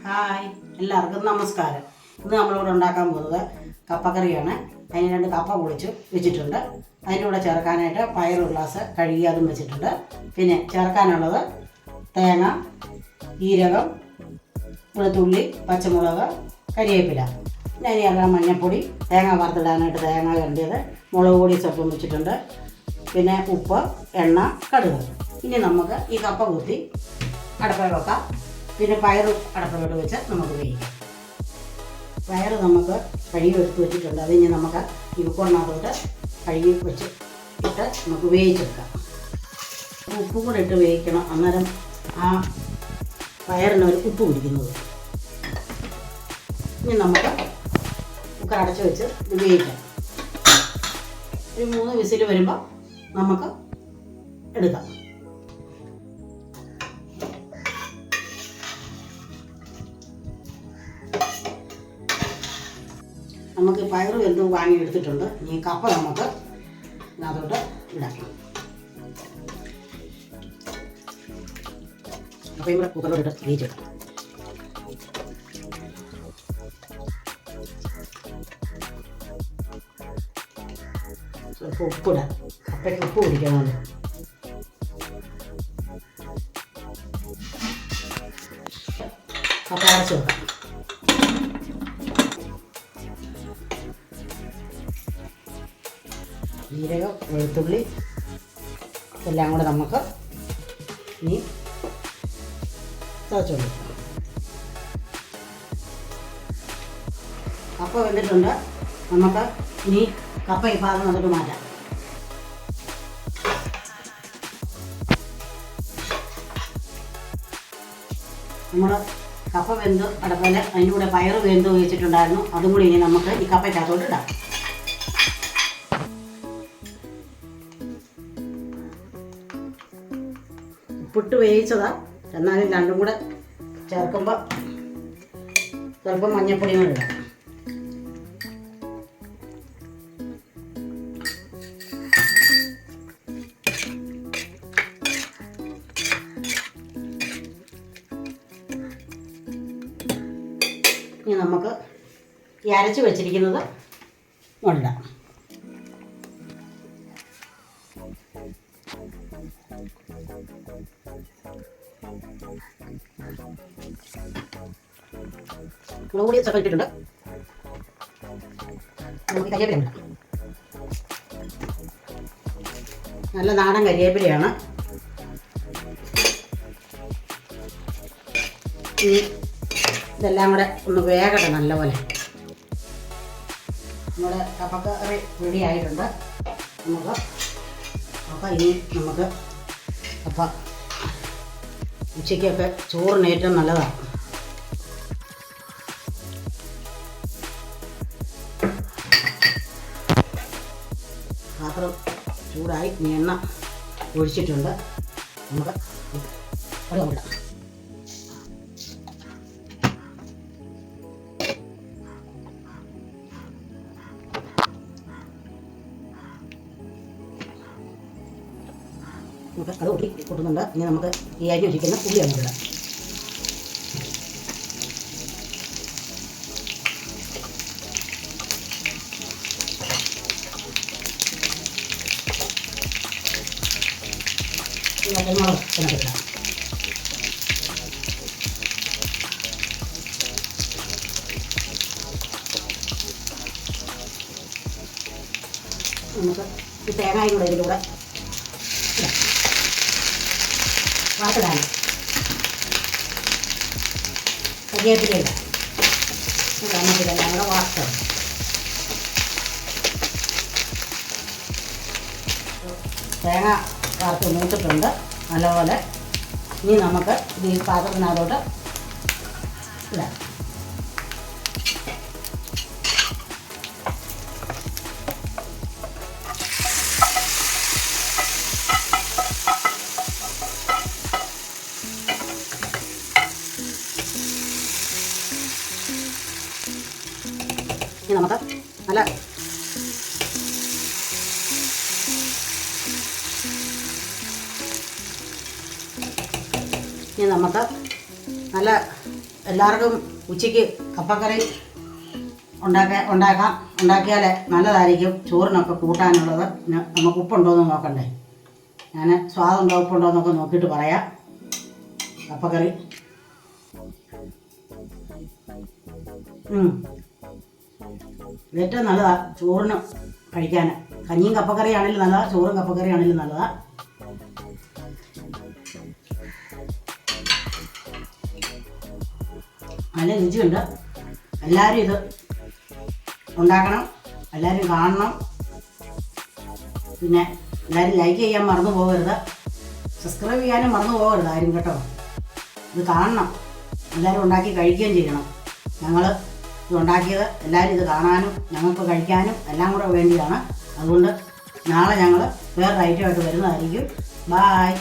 Hi, എല്ലാവർക്കും നമസ്കാരം. ഇന്ന് നമ്മളിവിടെ ഉണ്ടാക്കാൻ പോകുന്നത് കപ്പക്കറിയാണ്. അതിന് 2 കപ്പ പൊളിച്ച് വെച്ചിട്ടുണ്ട്. അതിൻ്റെ കൂടെ ചേർക്കാനായിട്ട് പയർ ഒരു ഗ്ലാസ് കഴുകി അതും വെച്ചിട്ടുണ്ട്. പിന്നെ ചേർക്കാനുള്ളത് തേങ്ങ, ജീരകം, വെളുത്തുള്ളി, പച്ചമുളക്, കരിവേപ്പില. പിന്നെ അതിന് ചേർക്കാൻ മഞ്ഞൾപ്പൊടി, തേങ്ങ വറുത്തിടാനായിട്ട് തേങ്ങ കണ്ടിയത്, മുളക് പൊടി സ്വല്പം വെച്ചിട്ടുണ്ട്. പിന്നെ ഉപ്പ്, എണ്ണ, കടുക്. ഇനി നമുക്ക് ഈ കപ്പ കുത്തി അടുപ്പിൽ വെക്കാം. പിന്നെ പയർ അടപ്പിലോട്ട് വെച്ച് നമുക്ക് വേവിക്കാം. പയർ നമുക്ക് കഴുകി എടുത്ത് വെച്ചിട്ടുണ്ട്. അതിന് നമുക്ക് ഈ കുക്കറിനകത്തോട്ട് കഴുകി വെച്ച് ഇട്ട് നമുക്ക് വേവിച്ചെടുക്കാം. ഉപ്പും കൂടെ ഇട്ട് വേവിക്കണം, അന്നേരം ആ പയറിന് ഒരു ഉപ്പ് പിടിക്കുന്നത്. ഇനി നമുക്ക് കുക്കർ അടച്ച് വെച്ച് വേവിക്കാം. ഒരു 3 വിസിൽ വരുമ്പോൾ നമുക്ക് എടുക്കാം. നമുക്ക് പയർ വെന്ത് വാങ്ങി എടുത്തിട്ടുണ്ട്. ഇനി കപ്പ നമുക്ക് അതിനകത്തോട്ട് ഇടാം. കപ്പയും കൂടെ കുക്കറിലോട്ട് വേവിച്ചിടാം. സ്വല്പം ഉപ്പിടാം, കപ്പയ്ക്ക് ഉപ്പ് പിടിക്കണമല്ലോ. കപ്പ അടച്ച് വെക്കാം. ജീരകം, വെളുത്തുള്ളി എല്ലാം കൂടെ നമുക്ക് ഇനി ചതച്ച് കൊടുക്കാം. കപ്പ വെന്തിട്ടുണ്ട്. നമുക്ക് ഇനി കപ്പ ഈ ഭാഗം വന്നിട്ട് മാറ്റാം. നമ്മൾ കപ്പ വെന്ത് അടപ്പയിൽ അതിൻ്റെ കൂടെ പയർ വെന്ത് വെച്ചിട്ടുണ്ടായിരുന്നു. അതും കൂടി ഇനി നമുക്ക് ഈ കപ്പയ്ക്കകത്തോട്ട് ഇടാം. ഉപ്പിട്ട് വേവിച്ചതാണ്, എന്നാലും രണ്ടും കൂടെ ചേർക്കുമ്പോൾ ചിലപ്പോൾ മഞ്ഞൾപ്പൊടി കൂടെ ഇടാം. ഇനി നമുക്ക് ഈ അരച്ച് വെച്ചിരിക്കുന്നത് കൊണ്ടിടാം. മുളക് പൊടി സ്വല്പം ഇട്ടിട്ടുണ്ട്. നമുക്ക് കരിവേപ്പില ഇടാം. നല്ല നാടൻ കരിവേപ്പിലയാണ്. ഇതെല്ലാം കൂടെ ഒന്ന് വേകട്ടെ നല്ലപോലെ. നമ്മുടെ കപ്പക്കറി റെഡി ആയിട്ടുണ്ട്. ഇനി നമുക്ക് കപ്പ ഉച്ചയ്ക്കൊക്കെ ചോറിന് ഏറ്റവും നല്ലതാണ്. പാത്രം ചൂടായി, എണ്ണ ഒഴിച്ചിട്ടുണ്ട്. നമുക്ക് അത് ഇടാം. നമുക്ക് അത് ഒട്ടി കൂട്ടുന്നുണ്ട്. ഇനി നമുക്ക് ഈ അരി ഒഴിക്കുന്ന ഉള്ളി നമുക്കിടാം. മുളക് ഇടാം. നമുക്ക് ഈ തേങ്ങയും കൂടെ ഇതിലൂടെ ഇടാം. വാട്ടിടാനും കരിവേപ്പില ഇടാം. നമുക്കിതെല്ലാം കൂടെ വാട്ടണം. തേങ്ങ വറുത്ത് മൂത്തിട്ടുണ്ട് നല്ലപോലെ. ഇനി നമുക്ക് ഈ പാത്രത്തിനകത്തോട്ട് ഇടാം. ഇനി നമുക്ക് നല്ല ഇനി നമുക്ക് നല്ല എല്ലാവർക്കും ഉച്ചയ്ക്ക് കപ്പക്കറി ഉണ്ടാക്കിയാൽ നല്ലതായിരിക്കും. ചോറിനൊക്കെ കൂട്ടാനുള്ളത് നമുക്ക് ഉപ്പുണ്ടോ എന്ന് നോക്കണ്ടേ. ഞാൻ സ്വാദുണ്ടോ ഉപ്പുണ്ടോ എന്നൊക്കെ നോക്കിയിട്ട് പറയാം. കപ്പക്കറി ഏറ്റവും നല്ലതാണ് ചോറിന് കഴിക്കാൻ. കഞ്ഞിയും കപ്പക്കറി ആണെങ്കിലും നല്ലതാണ്, ചോറും കപ്പക്കറി ആണെങ്കിലും നല്ലതാണ്. നല്ല രുചിയുണ്ട്. എല്ലാവരും ഇത് ഉണ്ടാക്കണം, എല്ലാവരും കാണണം. പിന്നെ എല്ലാവരും ലൈക്ക് ചെയ്യാൻ മറന്നു പോകരുത്, സബ്സ്ക്രൈബ് ചെയ്യാനും മറന്നു പോകരുത് ആരും കേട്ടോ. ഇത് കാണണം, എല്ലാവരും ഉണ്ടാക്കി കഴിക്കുകയും ചെയ്യണം. ഞങ്ങൾ ഇത് ഉണ്ടാക്കിയത് എല്ലാവരും ഇത് കാണാനും ഞങ്ങൾക്ക് കഴിക്കാനും എല്ലാം കൂടെ വേണ്ടിയാണ്. അതുകൊണ്ട് നാളെ ഞങ്ങൾ വേറൊരു ഐറ്റമായിട്ട് വരുന്നതായിരിക്കും. ബായ്.